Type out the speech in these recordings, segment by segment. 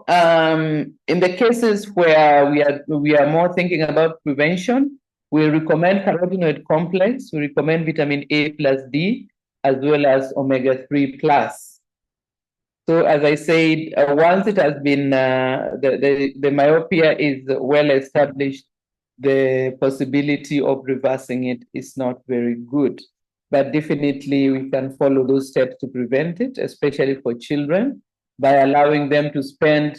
in the cases where we are more thinking about prevention, we recommend carotenoid complex, we recommend vitamin A plus D, as well as omega-3 plus. So as I said, once it has been, the myopia is well established, the possibility of reversing it is not very good. But definitely we can follow those steps to prevent it, especially for children, by allowing them to spend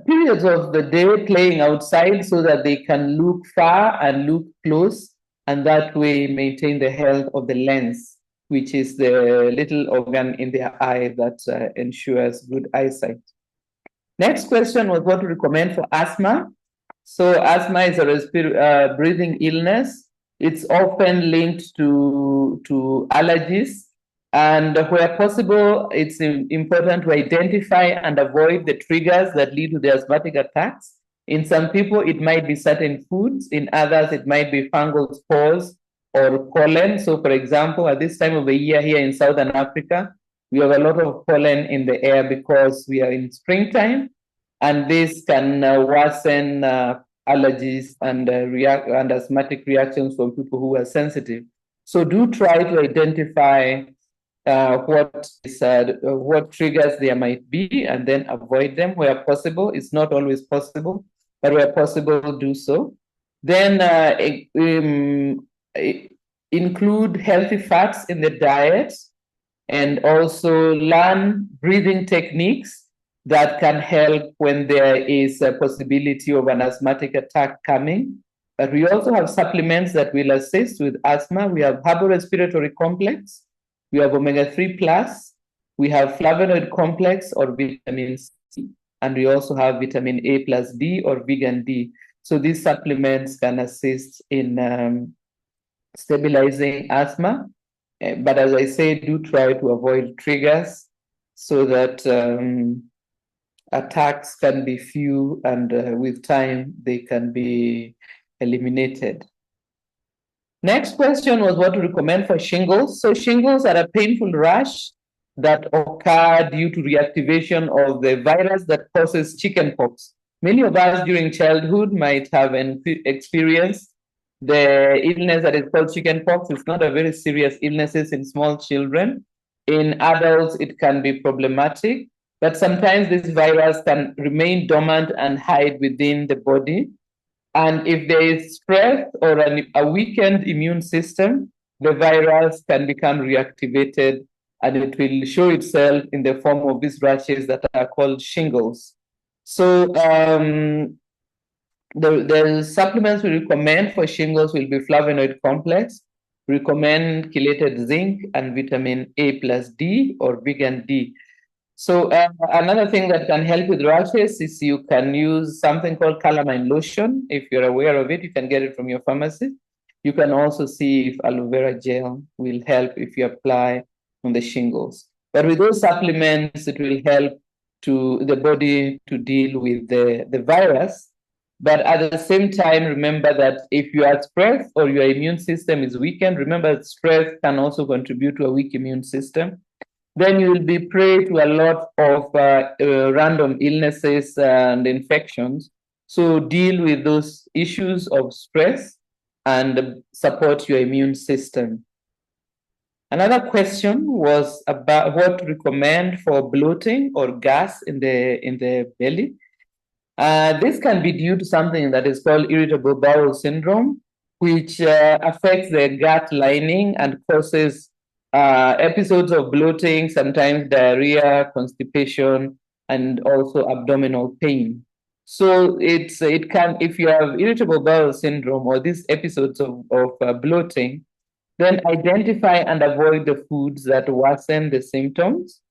periods of the day playing outside so that they can look far and look close, and that way maintain the health of the lens, which is the little organ in the eye that ensures good eyesight. Next question was what to recommend for asthma. So asthma is a breathing illness. It's often linked to allergies. And where possible, it's important to identify and avoid the triggers that lead to the asthmatic attacks. In some people, it might be certain foods. In others, it might be fungal spores or pollen. So, for example, at this time of the year here in Southern Africa, we have a lot of pollen in the air because we are in springtime, and this can worsen allergies and and asthmatic reactions from people who are sensitive. So do try to identify what triggers there might be, and then avoid them where possible. It's not always possible, but where possible, do so. Then include healthy fats in the diet, and also learn breathing techniques that can help when there is a possibility of an asthmatic attack coming. But we also have supplements that will assist with asthma. We have herbal respiratory complex, we have omega-3 plus, we have flavonoid complex or vitamin C, and we also have vitamin A plus D or vegan D. So these supplements can assist in stabilizing asthma. But as I say, do try to avoid triggers so that attacks can be few, and with time they can be eliminated. Next question was what to recommend for shingles. So shingles are a painful rash that occur due to reactivation of the virus that causes chickenpox. Many of us during childhood might have experienced the illness that is called chickenpox. It's not a very serious illness in small children. In adults, it can be problematic, but sometimes this virus can remain dormant and hide within the body. And if there is stress or a weakened immune system, the virus can become reactivated, and it will show itself in the form of these rashes that are called shingles. So the supplements we recommend for shingles will be flavonoid complex, recommend chelated zinc and vitamin A plus D or vegan D. So another thing that can help with rashes is you can use something called calamine lotion. If you're aware of it, you can get it from your pharmacy. You can also see if aloe vera gel will help if you apply on the shingles. But with those supplements, it will help to the body to deal with the virus. But at the same time, remember that if you are stressed or your immune system is weakened, remember that stress can also contribute to a weak immune system. Then you will be prey to a lot of random illnesses and infections. So deal with those issues of stress and support your immune system. Another question was about what to recommend for bloating or gas in the belly. This can be due to something that is called irritable bowel syndrome, which affects the gut lining and causes episodes of bloating, sometimes diarrhea, constipation, and also abdominal pain. So it can, if you have irritable bowel syndrome or these episodes of bloating, then identify and avoid the foods that worsen the symptoms.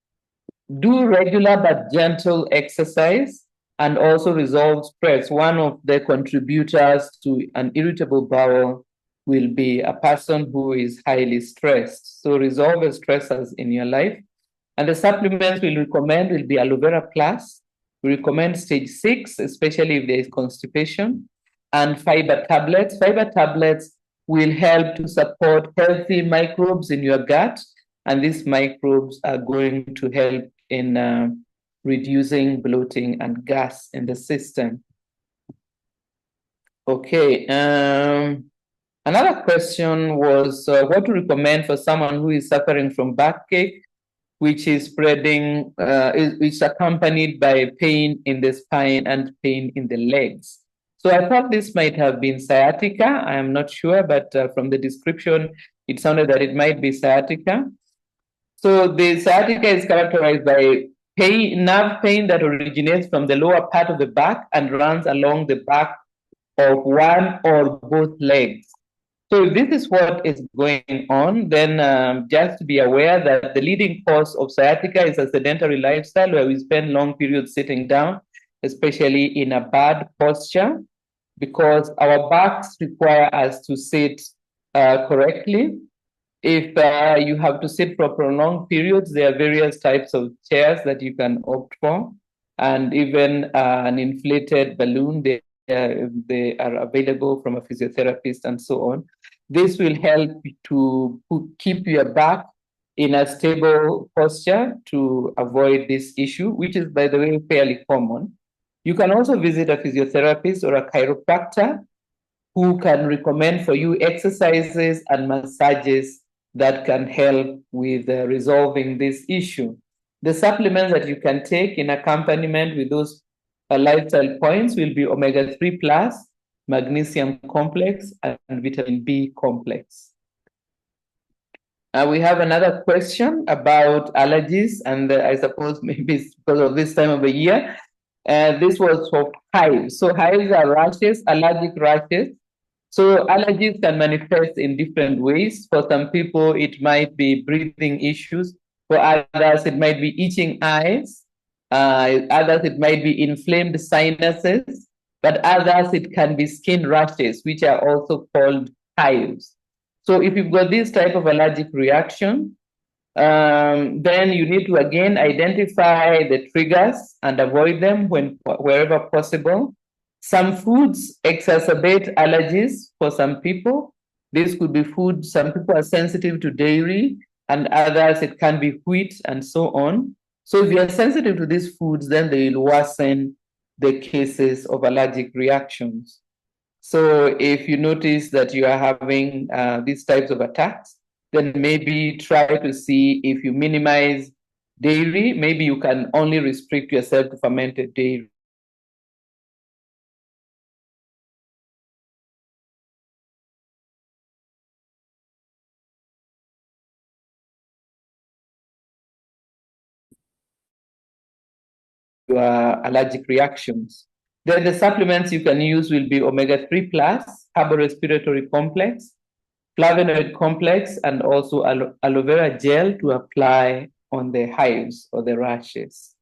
Do regular but gentle exercise, and also resolve stress. One of the contributors to an irritable bowel will be a person who is highly stressed. So resolve the stressors in your life. And the supplements we'll recommend will be aloe vera plus. We recommend stage 6, especially if there is constipation, and fiber tablets. Fiber tablets will help to support healthy microbes in your gut, and these microbes are going to help in reducing bloating and gas in the system. Okay. Another question was what to recommend for someone who is suffering from backache, which is spreading, which is accompanied by pain in the spine and pain in the legs. So I thought this might have been sciatica. I am not sure, but from the description, it sounded that it might be sciatica. So the sciatica is characterized by nerve pain that originates from the lower part of the back and runs along the back of one or both legs. So if this is what is going on, then just be aware that the leading cause of sciatica is a sedentary lifestyle where we spend long periods sitting down, especially in a bad posture, because our backs require us to sit correctly. If you have to sit for prolonged periods, there are various types of chairs that you can opt for, and even an inflated balloon, they are available from a physiotherapist and so on. This will help to keep your back in a stable posture to avoid this issue, which is, by the way, fairly common. You can also visit a physiotherapist or a chiropractor who can recommend for you exercises and massages that can help with resolving this issue. The supplements that you can take in accompaniment with those lifestyle points will be omega-3 plus, magnesium complex, and vitamin B complex. We have another question about allergies, and I suppose maybe it's because of this time of the year. This was for hives. So hives are rashes, allergic rashes. So allergies can manifest in different ways. For some people, it might be breathing issues. For others, it might be itching eyes. Others, it might be inflamed sinuses. But others, it can be skin rashes, which are also called hives. So if you've got this type of allergic reaction, then you need to again identify the triggers and avoid them wherever possible. Some foods exacerbate allergies for some people. This could be food, some people are sensitive to dairy, and others it can be wheat and so on. So if you are sensitive to these foods, then they will worsen the cases of allergic reactions. So if you notice that you are having these types of attacks, then maybe try to see if you minimize dairy, maybe you can only restrict yourself to fermented dairy. Your allergic reactions. Then the supplements you can use will be omega-3 plus, carborespiratory complex, flavonoid complex, and also aloe vera gel to apply on the hives or the rashes.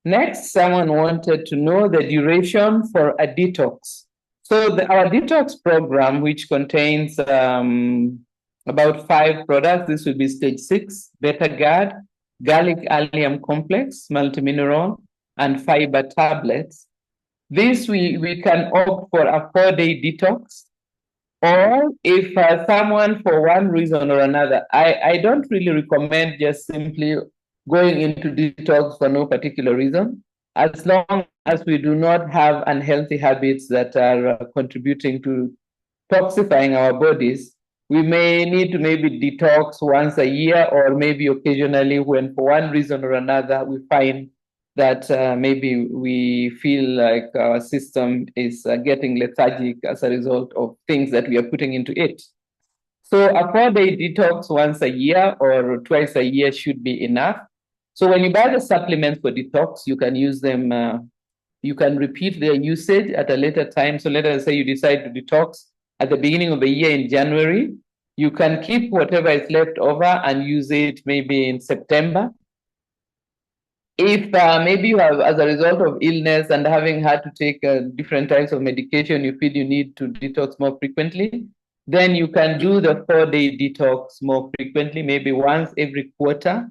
Next, someone wanted to know the duration for a detox. So our detox program, which contains about 5 products, this will be stage 6, Beta Guard, garlic allium complex, multimineral, and fiber tablets. This we can opt for a 4-day detox, or if someone for one reason or another, I don't really recommend just simply going into detox for no particular reason, as long as we do not have unhealthy habits that are contributing to toxifying our bodies. We may need to maybe detox once a year or maybe occasionally when for one reason or another we find that maybe we feel like our system is getting lethargic as a result of things that we are putting into it. So a 4-day detox once a year or twice a year should be enough. So when you buy the supplements for detox, you can use them, you can repeat their usage at a later time. So let us say you decide to detox at the beginning of the year in January. You can keep whatever is left over and use it maybe in September. If maybe you have, as a result of illness and having had to take different types of medication, you feel you need to detox more frequently, then you can do the 4-day detox more frequently, maybe once every quarter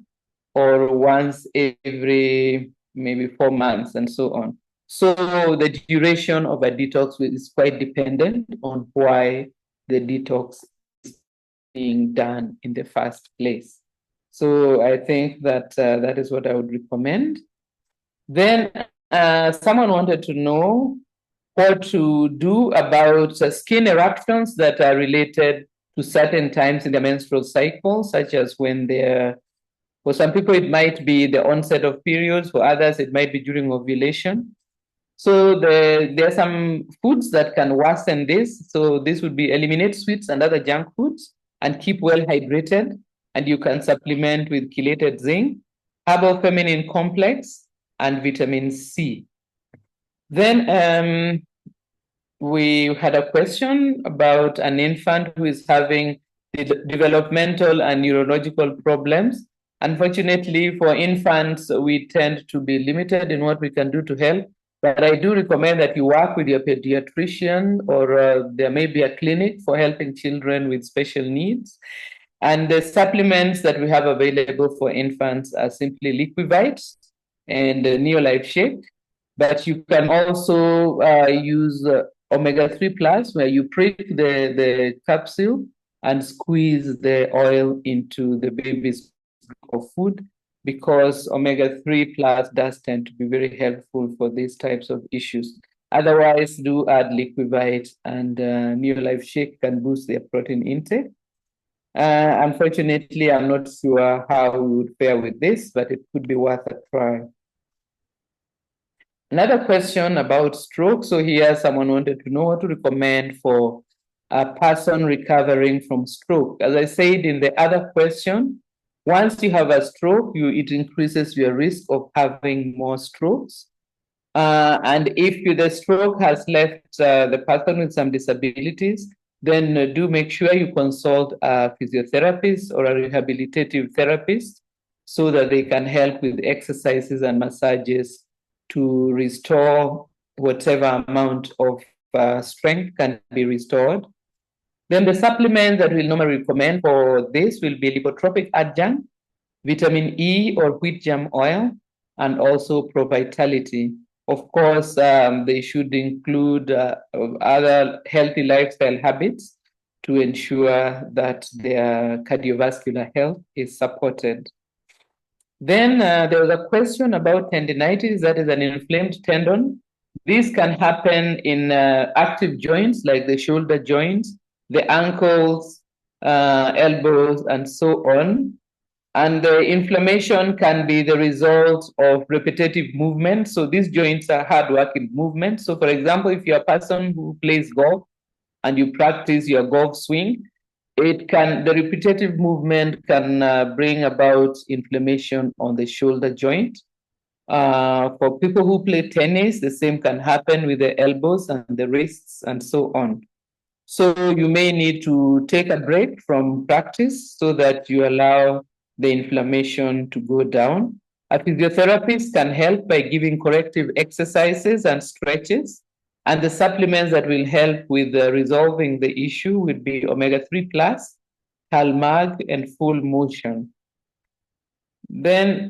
or once every maybe 4 months and so on. So the duration of a detox is quite dependent on why the detox is being done in the first place. So I think that that is what I would recommend. Then someone wanted to know what to do about skin eruptions that are related to certain times in the menstrual cycle, such as when they're, for some people, it might be the onset of periods. For others, it might be during ovulation. So there are some foods that can worsen this. So this would be eliminate sweets and other junk foods and keep well hydrated. And you can supplement with chelated zinc, herbal feminine complex, and vitamin C. Then we had a question about an infant who is having developmental and neurological problems. Unfortunately, for infants, we tend to be limited in what we can do to help. But I do recommend that you work with your pediatrician, or there may be a clinic for helping children with special needs. And the supplements that we have available for infants are simply Liquivite and Neolife Shake. But you can also use omega-3 plus, where you prick the capsule and squeeze the oil into the baby's of food, because omega-3 plus does tend to be very helpful for these types of issues. Otherwise, do add Liquivite, and Neolife Shake can boost their protein intake. Unfortunately, I'm not sure how we would fare with this, but it could be worth a try. Another question about stroke. So here someone wanted to know what to recommend for a person recovering from stroke. As I said in the other question, once you have a stroke, it increases your risk of having more strokes. And if the stroke has left the person with some disabilities, then do make sure you consult a physiotherapist or a rehabilitative therapist so that they can help with exercises and massages to restore whatever amount of strength can be restored. Then the supplements that we'll normally recommend for this will be lipotropic adjunct, vitamin E or wheat germ oil, and also Pro Vitality. Of course, they should include other healthy lifestyle habits to ensure that their cardiovascular health is supported. Then there was a question about tendinitis, that is an inflamed tendon. This can happen in active joints like the shoulder joints, the ankles, elbows, and so on. And the inflammation can be the result of repetitive movement. So these joints are hard working movement. So, for example, if you're a person who plays golf and you practice your golf swing, the repetitive movement can bring about inflammation on the shoulder joint. For people who play tennis, the same can happen with the elbows and the wrists and so on. So you may need to take a break from practice so that you allow the inflammation to go down. A physiotherapist can help by giving corrective exercises and stretches. And the supplements that will help with resolving the issue would be omega-3 plus, CalMag, and full motion. Then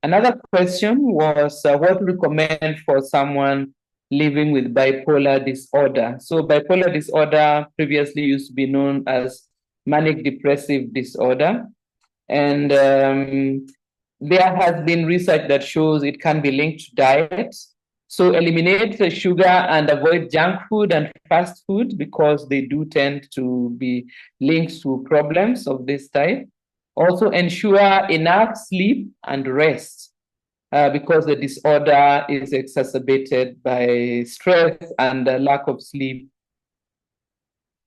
another question was what to recommend for someone living with bipolar disorder. So bipolar disorder previously used to be known as manic depressive disorder. And there has been research that shows it can be linked to diet. So eliminate the sugar and avoid junk food and fast food, because they do tend to be linked to problems of this type. Also ensure enough sleep and rest, because the disorder is exacerbated by stress and lack of sleep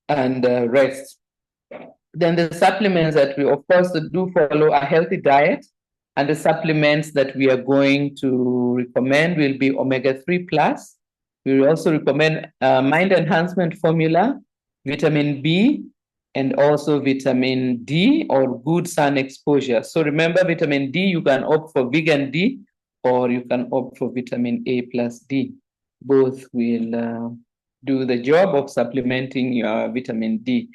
and rest. Then the supplements that we, of course, do follow a healthy diet, and the supplements that we are going to recommend will be omega-3 plus. We will also recommend mind enhancement formula, vitamin B, and also vitamin D or good sun exposure. So remember, vitamin D, you can opt for vegan D, or you can opt for vitamin A plus D. Both will do the job of supplementing your vitamin D.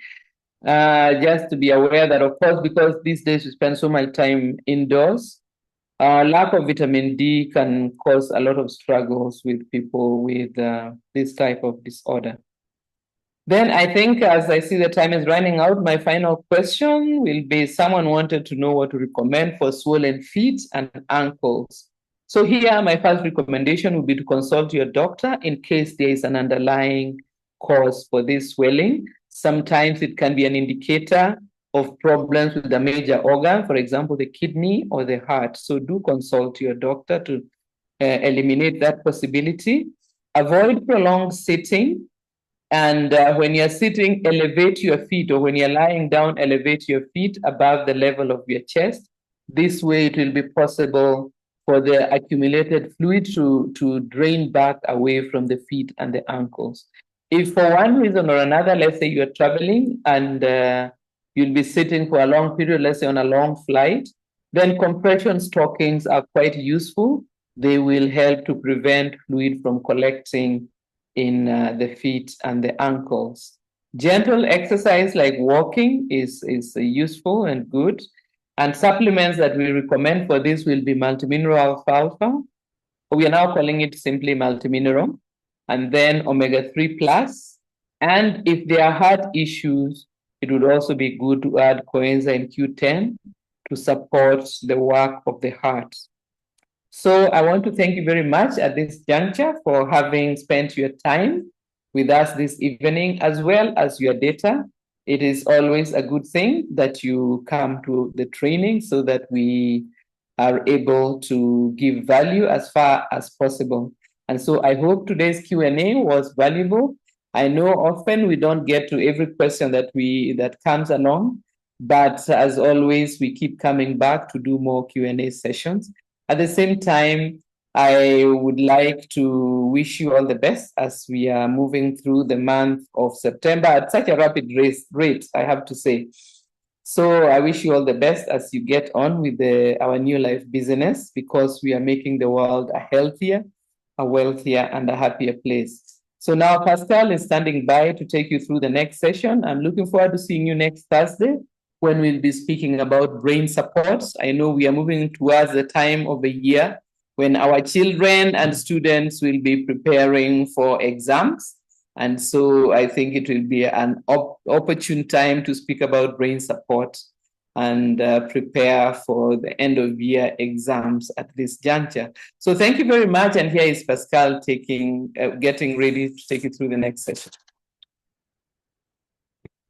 Just to be aware that, of course, because these days we spend so much time indoors, lack of vitamin D can cause a lot of struggles with people with this type of disorder. Then I think, as I see the time is running out, my final question will be, someone wanted to know what to recommend for swollen feet and ankles. So here, my first recommendation would be to consult your doctor in case there is an underlying cause for this swelling. Sometimes it can be an indicator of problems with a major organ, for example, the kidney or the heart. So do consult your doctor to eliminate that possibility. Avoid prolonged sitting. And when you're sitting, elevate your feet, or when you're lying down, elevate your feet above the level of your chest. This way, it will be possible for the accumulated fluid to drain back away from the feet and the ankles. If for one reason or another, let's say you're traveling and you'll be sitting for a long period, let's say on a long flight, then compression stockings are quite useful. They will help to prevent fluid from collecting in the feet and the ankles. Gentle exercise like walking is useful and good. And supplements that we recommend for this will be multimineral alfalfa. We are now calling it simply multimineral. And then omega-3 plus. And if there are heart issues, it would also be good to add coenzyme Q10 to support the work of the heart. So I want to thank you very much at this juncture for having spent your time with us this evening, as well as your data. It is always a good thing that you come to the training so that we are able to give value as far as possible. And so I hope today's Q&A was valuable. I know often we don't get to every question that comes along, but as always, we keep coming back to do more Q&A sessions. At the same time, I would like to wish you all the best as we are moving through the month of September at such a rapid rate, I have to say. So I wish you all the best as you get on with our new life business, because we are making the world a healthier, a wealthier, and a happier place. So now Pascal is standing by to take you through the next session. I'm looking forward to seeing you next Thursday, when we'll be speaking about brain supports. I know we are moving towards the time of the year when our children and students will be preparing for exams. And so I think it will be an opportune time to speak about brain support and prepare for the end of year exams at this juncture. So thank you very much. And here is Pascal getting ready to take you through the next session.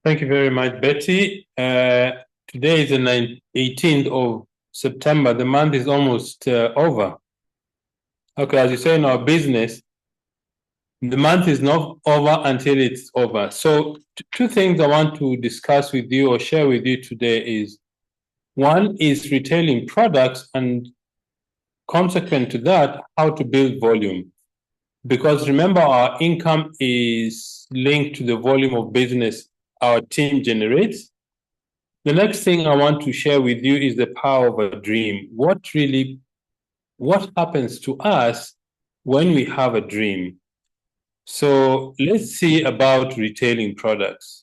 Thank you very much, Betty. Today is the 18th of September. The month is almost over. Okay, as you say in our business, the month is not over until it's over. So two things I want to discuss with you or share with you today is, one is retailing products, and consequent to that, how to build volume. Because remember, our income is linked to the volume of business our team generates. The next thing I want to share with you is the power of a dream. What happens to us when we have a dream? So let's see about retailing products.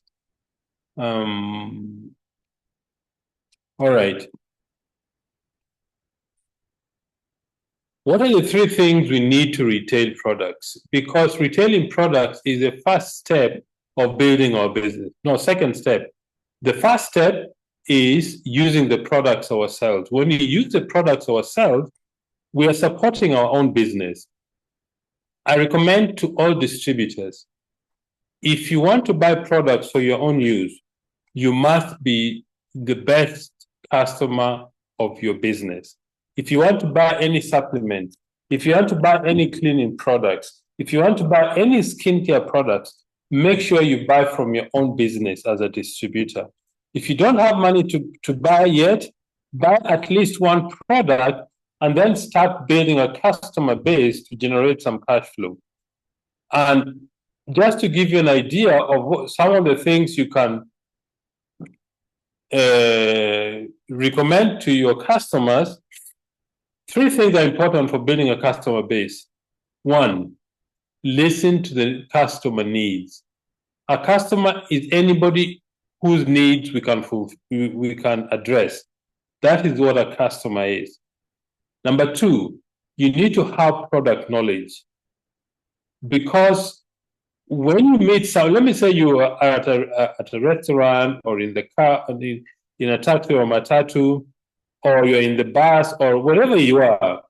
All right. What are the three things we need to retail products? Because retailing products is the first step of building our business. No, second step. The first step is using the products ourselves. When we use the products ourselves, we are supporting our own business. I recommend to all distributors, if you want to buy products for your own use, you must be the best customer of your business. If you want to buy any supplements, if you want to buy any cleaning products, if you want to buy any skincare products, make sure you buy from your own business as a distributor. If you don't have money to buy yet, buy at least one product and then start building a customer base to generate some cash flow. And just to give you an idea of some of the things you can recommend to your customers, three things are important for building a customer base. One, listen to the customer needs. A customer is anybody whose needs we can address. That is what a customer is. Number two, you need to have product knowledge. Because when you meet someone, let me say you are at a restaurant or in the car, in a taxi or matatu, or you're in the bus or wherever you are,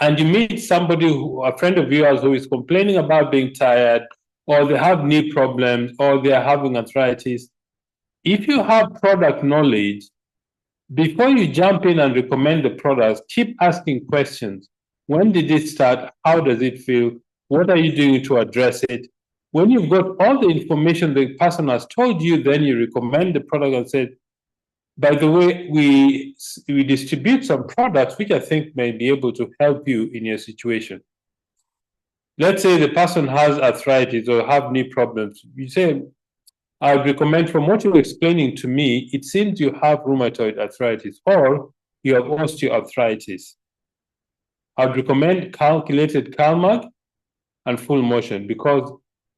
and you meet somebody, a friend of yours, who is complaining about being tired, or they have knee problems, or they are having arthritis, if you have product knowledge, before you jump in and recommend the products, keep asking questions. When did it start? How does it feel? What are you doing to address it? When you've got all the information the person has told you, then you recommend the product and say, by the way, we distribute some products which I think may be able to help you in your situation. Let's say the person has arthritis or have knee problems. You say, I would recommend, from what you're explaining to me, it seems you have rheumatoid arthritis or you have osteoarthritis. I would recommend calculated CalMag and full motion, because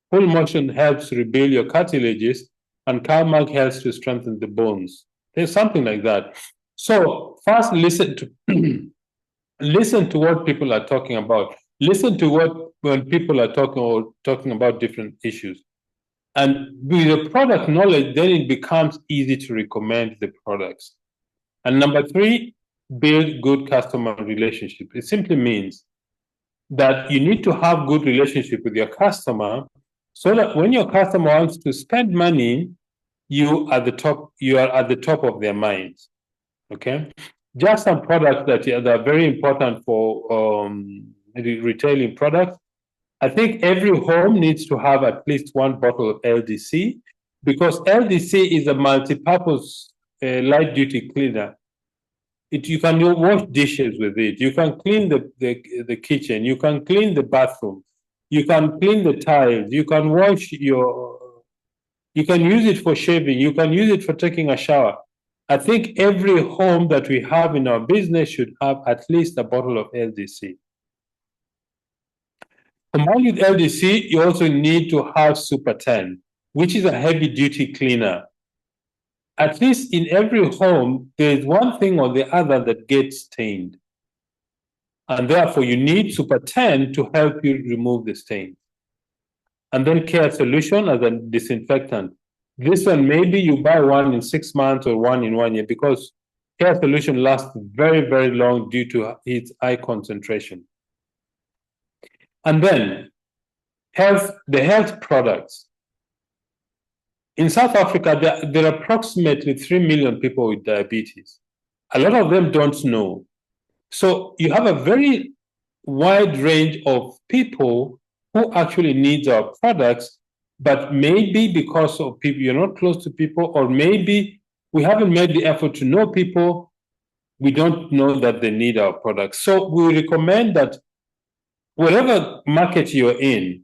full motion helps rebuild your cartilages and CalMag helps to strengthen the bones. There's something like that. So first, listen to listen to what people are talking about. Listen to what when people are talking about different issues. And with the product knowledge, then it becomes easy to recommend the products. And number three, build good customer relationship. It simply means that you need to have good relationship with your customer, so that when your customer wants to spend money, you are at the top of their minds. Okay, just some products that are very important for retailing products. I think every home needs to have at least one bottle of LDC, because LDC is a multi-purpose light-duty cleaner. You can wash dishes with it. You can clean the kitchen. You can clean the bathroom. You can clean the tiles. You can wash you can use it for shaving. You can use it for taking a shower. I think every home that we have in our business should have at least a bottle of LDC. Combined with LDC, you also need to have Super 10, which is a heavy duty cleaner. At least in every home, there's one thing or the other that gets stained. And therefore, you need Super 10 to help you remove the stain. And then Care Solution as a disinfectant. This one, maybe you buy one in 6 months or one in 1 year, because Care Solution lasts very, very long due to its high concentration. And then the health products. In South Africa, there are approximately 3 million people with diabetes. A lot of them don't know. So you have a very wide range of people who actually need our products, but maybe because of people, you're not close to people, or maybe we haven't made the effort to know people, we don't know that they need our products. So we recommend that whatever market you're in,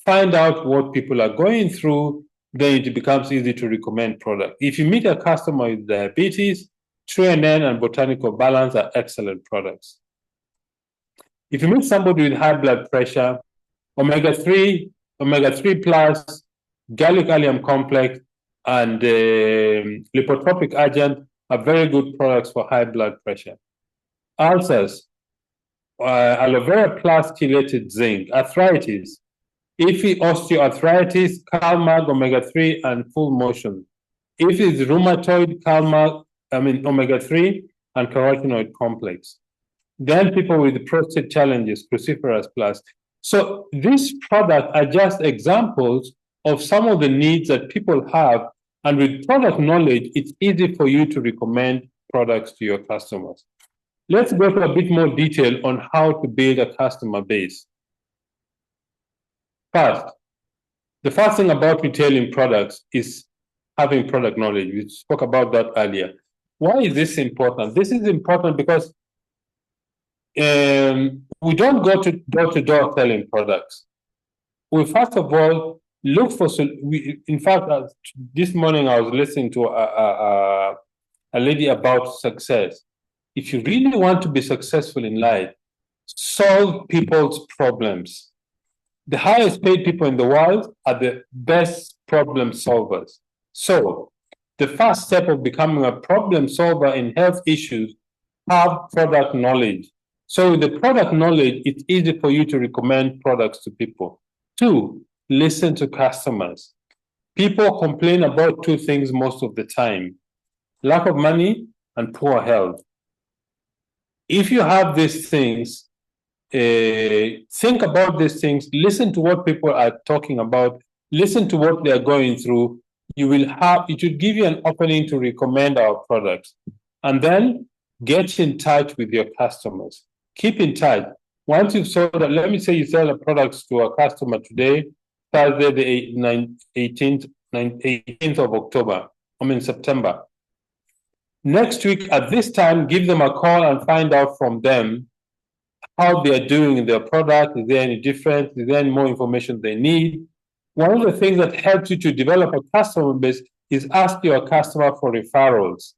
find out what people are going through, then it becomes easy to recommend product. If you meet a customer with diabetes, TrueNN and Botanical Balance are excellent products. If you meet somebody with high blood pressure, omega-3 plus, garlic allium complex, and lipotropic agent are very good products for high blood pressure. Ulcers, aloe vera plus chelated zinc. Arthritis, if it's osteoarthritis, CalMag, omega-3, and full motion. If it's rheumatoid, CalMag, omega-3 and carotenoid complex. Then people with prostate challenges, cruciferous plus. So these products are just examples of some of the needs that people have. And with product knowledge, it's easy for you to recommend products to your customers. Let's go to a bit more detail on how to build a customer base. First, the first thing about retailing products is having product knowledge. We spoke about that earlier. Why is this important? This is important because we don't go to door selling products. We first of all look for. In fact, this morning I was listening to a lady about success. If you really want to be successful in life, solve people's problems. The highest paid people in the world are the best problem solvers. So the first step of becoming a problem solver in health issues, have product knowledge. So with the product knowledge, it's easy for you to recommend products to people. 2, listen to customers. People complain about 2 things most of the time: lack of money and poor health. If you have these things, think about these things, listen to what people are talking about, listen to what they are going through. It will give you an opening to recommend our products. And then get in touch with your customers. Keep in touch. Once you've sold that, let me say you sell the products to a customer today, Thursday, the 18th of October, September. Next week at this time, give them a call and find out from them how they are doing in their product. Is there any difference? Is there any more information they need? One of the things that helps you to develop a customer base is ask your customer for referrals.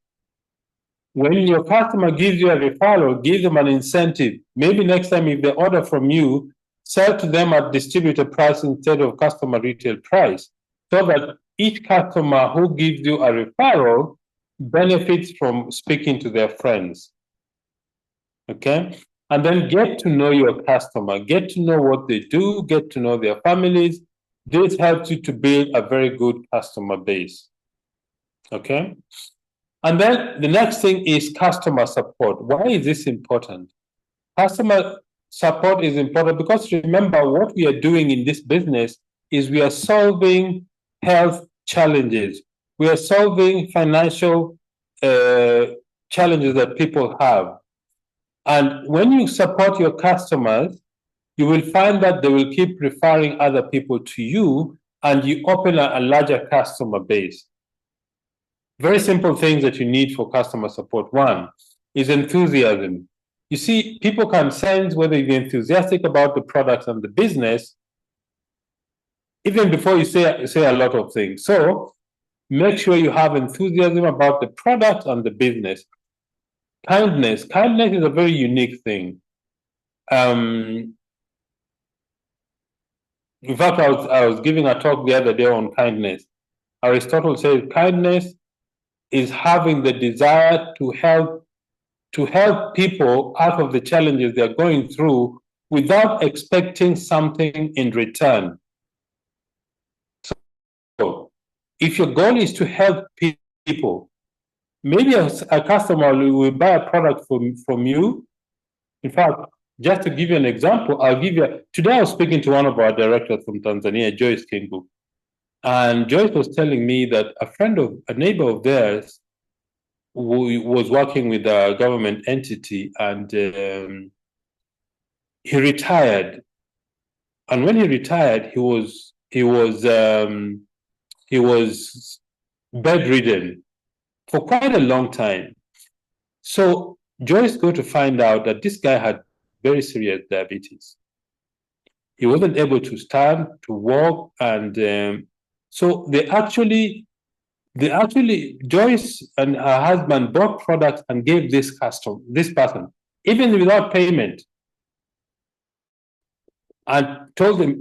When your customer gives you a referral, give them an incentive. Maybe next time if they order from you, sell to them at distributor price instead of customer retail price, so that each customer who gives you a referral benefits from speaking to their friends. Okay? And then get to know your customer, get to know what they do, get to know their families. This helps you to build a very good customer base. Okay? And then the next thing is customer support. Why is this important? Customer support is important because remember, what we are doing in this business is we are solving health challenges. We are solving financial challenges that people have. And when you support your customers, you will find that they will keep referring other people to you, and you open a larger customer base. Very simple things that you need for customer support. One is enthusiasm. You see, people can sense whether you're enthusiastic about the products and the business even before you say a lot of things. So make sure you have enthusiasm about the product and the business. Kindness. Kindness is a very unique thing. In fact, I was giving a talk the other day on kindness. Aristotle says kindness is having the desire to help people out of the challenges they're going through without expecting something in return. So if your goal is to help people, maybe a customer will buy a product from you. In fact, just to give you an example, today I was speaking to one of our directors from Tanzania, Joyce Kingu. And Joyce was telling me that a neighbor of theirs who was working with a government entity, and he retired. And when he retired, he was bedridden for quite a long time. So Joyce got to find out that this guy had very serious diabetes. He wasn't able to stand, to walk, and so they actually, Joyce and her husband bought products and gave this person, even without payment, and told a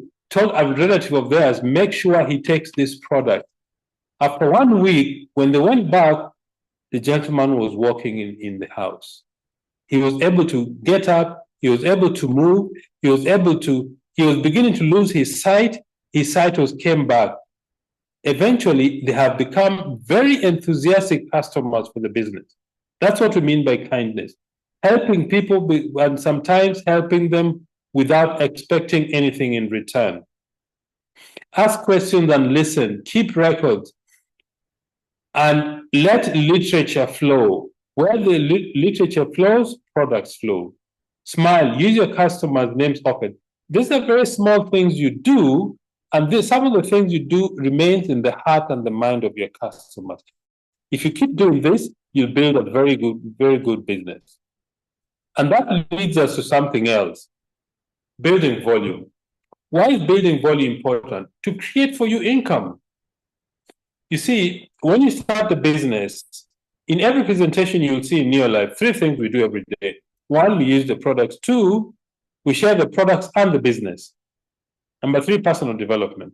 relative of theirs, make sure he takes this product. After 1 week, when they went back, the gentleman was walking in the house. He was able to get up, he was able to move, he was beginning to lose his sight came back. Eventually, they have become very enthusiastic customers for the business. That's what we mean by kindness. Helping people and sometimes helping them without expecting anything in return. Ask questions and listen. Keep records. And let literature flow. Where the literature flows, products flow. Smile. Use your customers' names often. These are very small things you do, and some of the things you do remains in the heart and the mind of your customers. If you keep doing this, you'll build a very good business. And that leads us to something else. Building volume. Why is building volume important? To create for you income. You see, when you start the business, in every presentation you'll see in Neolife, 3 things we do every day. 1, we use the products. 2, we share the products and the business. Number 3, personal development.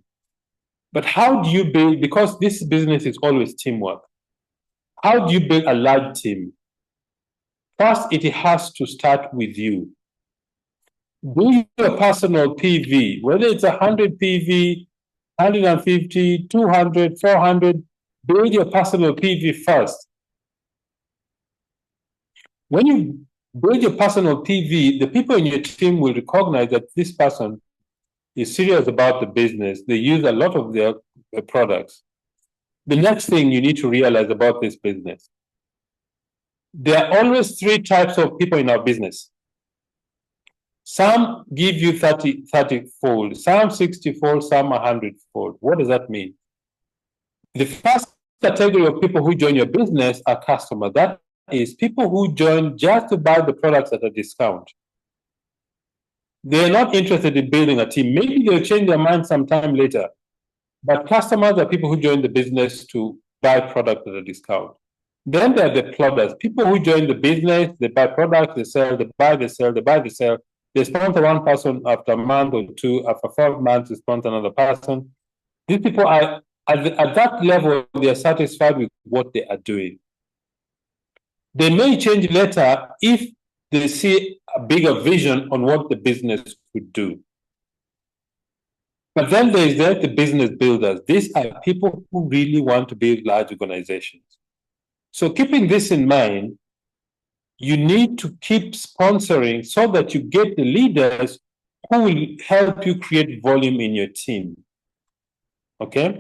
But how do you build, because this business is always teamwork, how do you build a large team? First, it has to start with you. Do your personal PV, whether it's 100 PV, 150, 200, 400, build your personal PV first. When you Build your personal PV. The people in your team will recognize that this person is serious about the business. They use a lot of their products. The next thing you need to realize about this business, there are always three types of people in our business. Some give you 30 fold, some 60 fold, some 100 fold. What does that mean? The first category of people who join your business are customers. That is people who join just to buy the products at a discount. They're not interested in building a team. Maybe they'll change their mind sometime later. But customers are people who join the business to buy products at a discount. Then there are the plodders, people who join the business, they buy products, they sell, they buy, they sell, they buy, they sell. They sponsor one person after a month or two, after 5 months, they sponsor another person. These people are at that level, they are satisfied with what they are doing. They may change later if they see a bigger vision on what the business could do. But then there is the business builders. These are people who really want to build large organizations. So keeping this in mind, you need to keep sponsoring so that you get the leaders who will help you create volume in your team. Okay?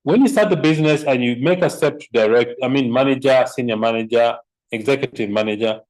When you start the business and you make a step to manager, senior manager, executive manager,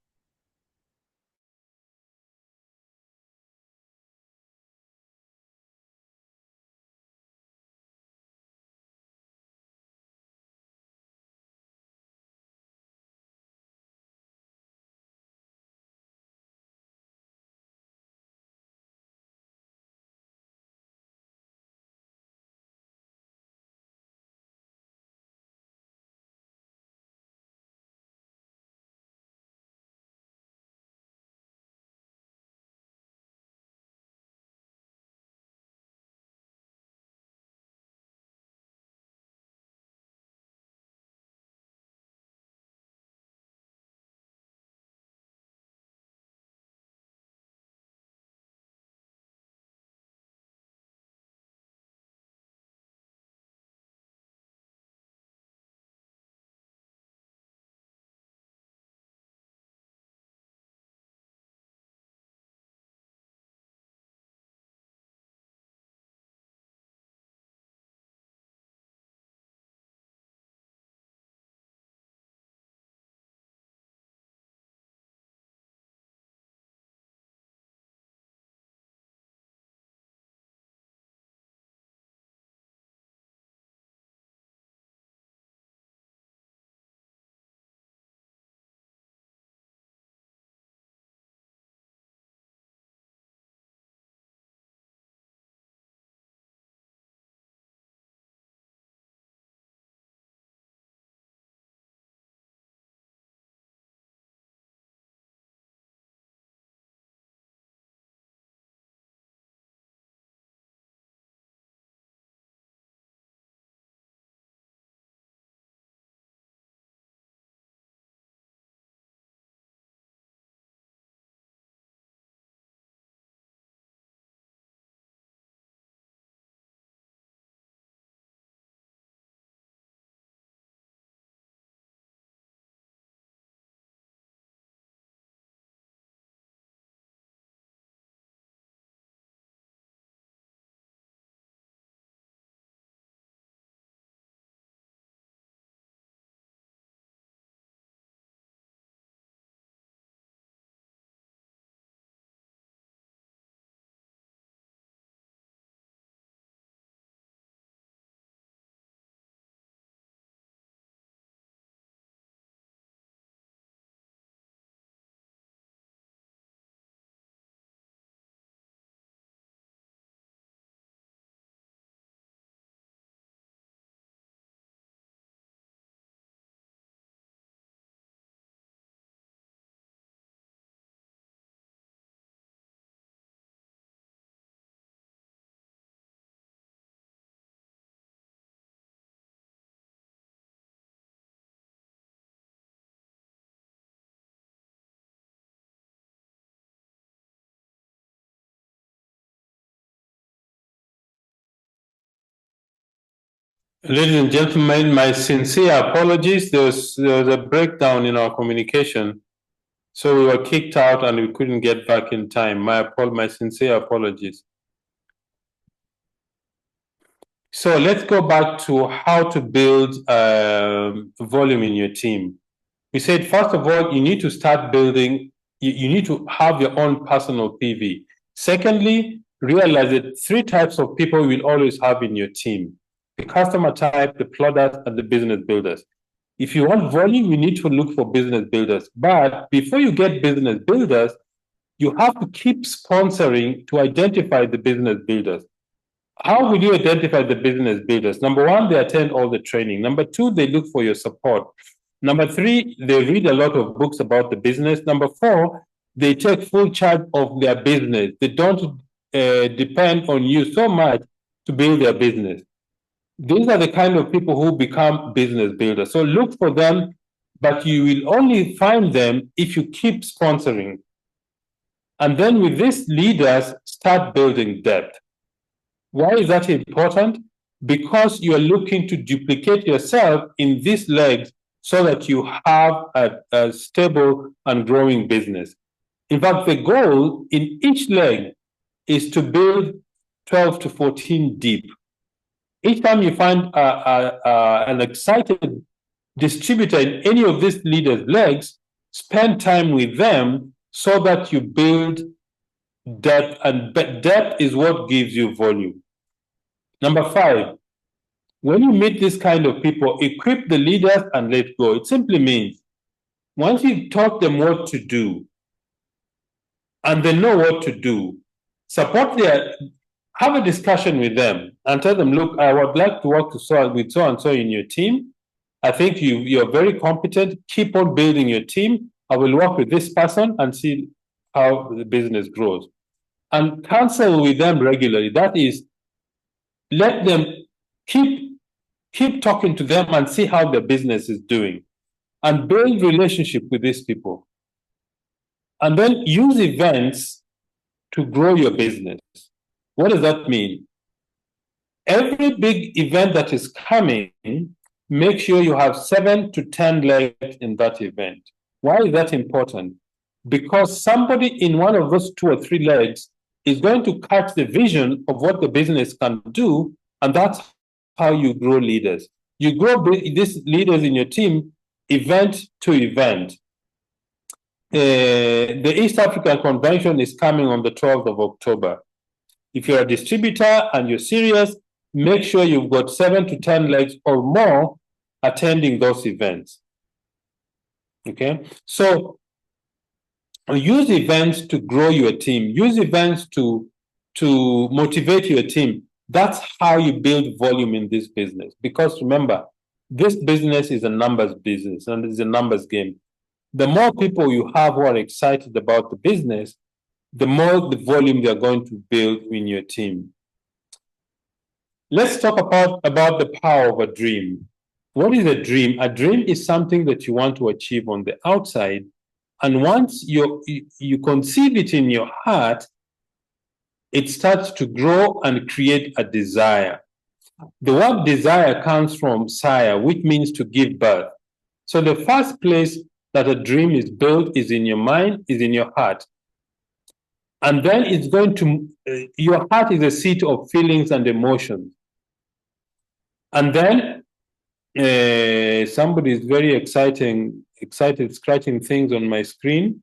ladies and gentlemen, my sincere apologies. There was a breakdown in our communication. So we were kicked out and we couldn't get back in time. My sincere apologies. So let's go back to how to build volume in your team. We said, first of all, you need to start building, you need to have your own personal PV. Secondly, realize that 3 types of people you will always have in your team: the customer type, the products, and the business builders. If you want volume, you need to look for business builders. But before you get business builders, you have to keep sponsoring to identify the business builders. How will you identify the business builders? Number 1, they attend all the training. Number 2, they look for your support. Number 3, they read a lot of books about the business. Number 4, they take full charge of their business. They don't depend on you so much to build their business. These are the kind of people who become business builders. So look for them, but you will only find them if you keep sponsoring. And then with these leaders, start building depth. Why is that important? Because you are looking to duplicate yourself in these legs so that you have a stable and growing business. In fact, the goal in each leg is to build 12 to 14 deep. Each time you find an excited distributor in any of these leaders' legs, spend time with them so that you build depth, and depth is what gives you volume. Number 5, when you meet this kind of people, equip the leaders and let go. It simply means once you've taught them what to do and they know what to do, have a discussion with them and tell them, look, I would like to work with so and so in your team. I think you're very competent. Keep on building your team. I will work with this person and see how the business grows. And counsel with them regularly. That is, let them keep talking to them and see how their business is doing, and build relationship with these people. And then use events to grow your business. What does that mean? Every big event that is coming, make sure you have 7 to 10 legs in that event. Why is that important? Because somebody in one of those 2 or 3 legs is going to catch the vision of what the business can do, and that's how you grow leaders. You grow these leaders in your team event to event. The East African Convention is coming on the 12th of October. If you're a distributor and you're serious, make sure you've got 7 to 10 legs or more attending those events. Okay, so use events to grow your team. Use events to motivate your team. That's how you build volume in this business. Because remember, this business is a numbers business and it's a numbers game. The more people you have who are excited about the business, the more the volume they're going to build in your team. Let's talk about the power of a dream. What is a dream? A dream is something that you want to achieve on the outside. And once you conceive it in your heart, it starts to grow and create a desire. The word desire comes from sire, which means to give birth. So the first place that a dream is built is in your mind, is in your heart. And then it's going to, your heart is a seat of feelings and emotions. And then somebody is very excited, scratching things on my screen.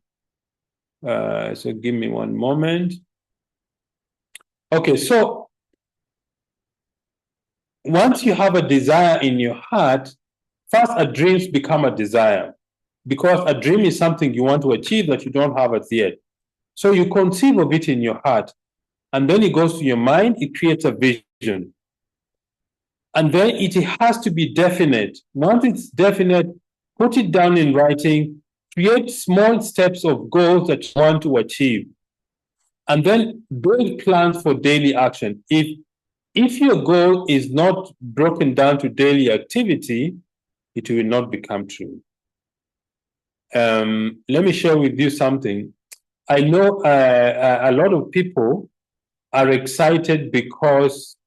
So give me one moment. Okay, so once you have a desire in your heart, first a dreams become a desire, because a dream is something you want to achieve that you don't have as yet. So you conceive of it in your heart, and then it goes to your mind, it creates a vision. And then it has to be definite. Once it's definite, put it down in writing, create small steps of goals that you want to achieve, and then build plans for daily action. If your goal is not broken down to daily activity, it will not become true. Let me share with you something. I know a lot of people are excited because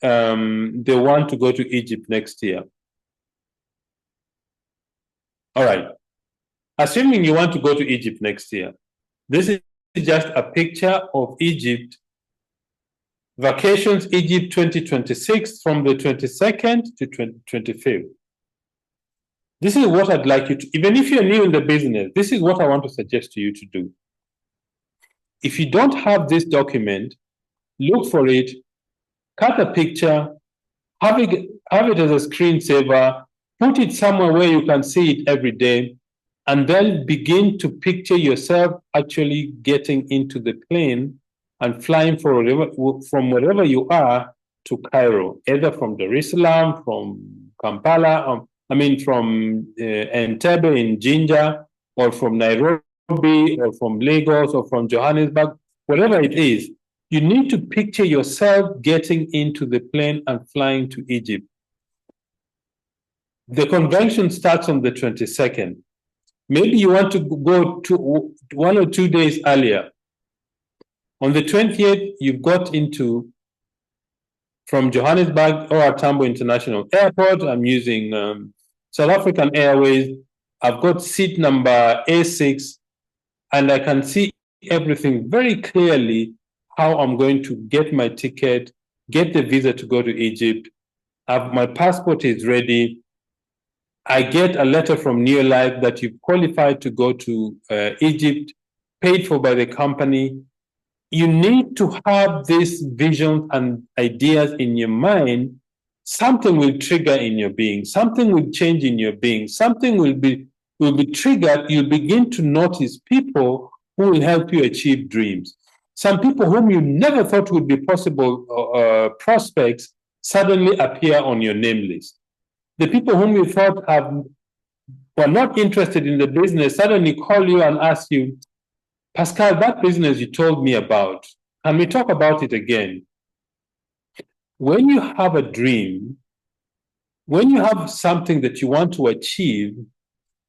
they want to go to Egypt next year. All right. Assuming you want to go to Egypt next year, this is just a picture of Egypt, Vacations Egypt 2026 from the 22nd to 25th. This is what I'd like you to, even if you're new in the business, this is what I want to suggest to you to do. If you don't have this document, look for it, cut a picture, have it as a screensaver, put it somewhere where you can see it every day, and then begin to picture yourself actually getting into the plane and flying from wherever you are to Cairo, either from Dar es Salaam, from Kampala, from Entebbe in Jinja, or from Nairobi, or from Lagos, or from Johannesburg, wherever it is. You need to picture yourself getting into the plane and flying to Egypt. The convention starts on the 22nd. Maybe you want to go to 1 or 2 days earlier. On the 20th, you've got into, from Johannesburg or Tambo International Airport, I'm using South African Airways. I've got seat number A6, and I can see everything very clearly, how I'm going to get my ticket, get the visa to go to Egypt. My passport is ready. I get a letter from New Life that you've qualified to go to Egypt, paid for by the company. You need to have these visions and ideas in your mind. Something will trigger in your being. Something will change in your being. Something will be triggered. You'll begin to notice people who will help you achieve dreams. Some people whom you never thought would be possible prospects suddenly appear on your name list. The people whom you thought were not interested in the business suddenly call you and ask you, Pascal, that business you told me about, can we talk about it again? When you have a dream, when you have something that you want to achieve,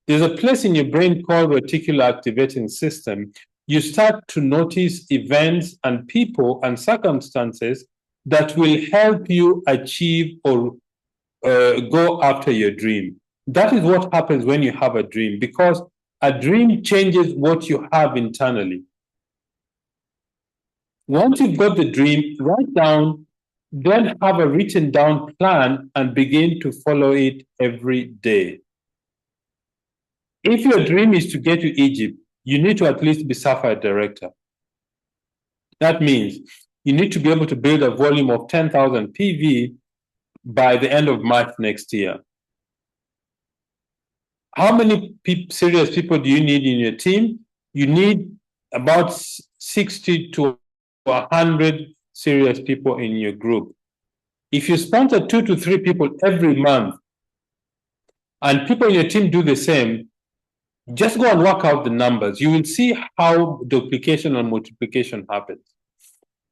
there's a place in your brain called reticular activating system. You start to notice events and people and circumstances that will help you achieve or go after your dream. That is what happens when you have a dream, because a dream changes what you have internally. Once you've got the dream, write down, then have a written down plan and begin to follow it every day. If your dream is to get to Egypt, you need to at least be Sapphire Director. That means you need to be able to build a volume of 10,000 PV by the end of March next year. How many serious people do you need in your team? You need about 60 to 100 serious people in your group. If you sponsor 2 to 3 people every month, and people in your team do the same, just go and work out the numbers. You will see how duplication and multiplication happens.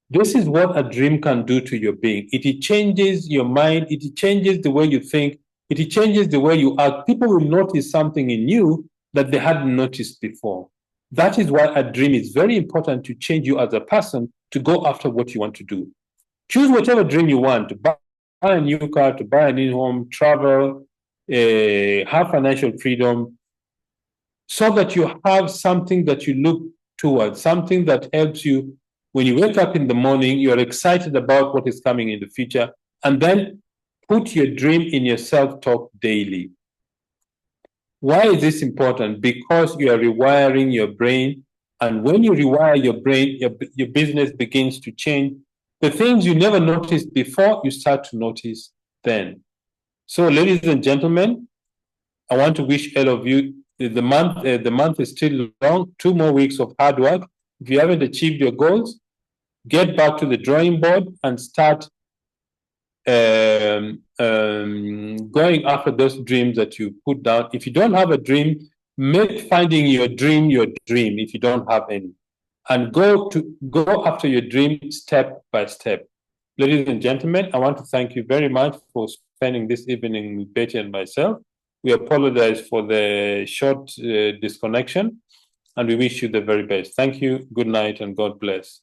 This is what a dream can do to your being. It changes your mind. It changes the way you think. It changes the way you act. People will notice something in you that they hadn't noticed before. That is why a dream is very important to change you as a person, to go after what you want to do. Choose whatever dream you want, to buy a new car, to buy a new home, travel, have financial freedom, so that you have something that you look towards, something that helps you. When you wake up in the morning, you're excited about what is coming in the future, and then put your dream in your self-talk daily. Why is this important? Because you are rewiring your brain, and when you rewire your brain, your business begins to change. The things you never noticed before, you start to notice then. So, ladies and gentlemen, I want to wish all of you, the month is still long, 2 more weeks of hard work. If you haven't achieved your goals, get back to the drawing board and start going after those dreams that you put down. If you don't have a dream, make finding your dream if you don't have any, and go after your dream step by step. Ladies and gentlemen, I want to thank you very much for spending this evening with Betty and myself. We apologize for the short disconnection, and we wish you the very best. Thank you, good night, and God bless.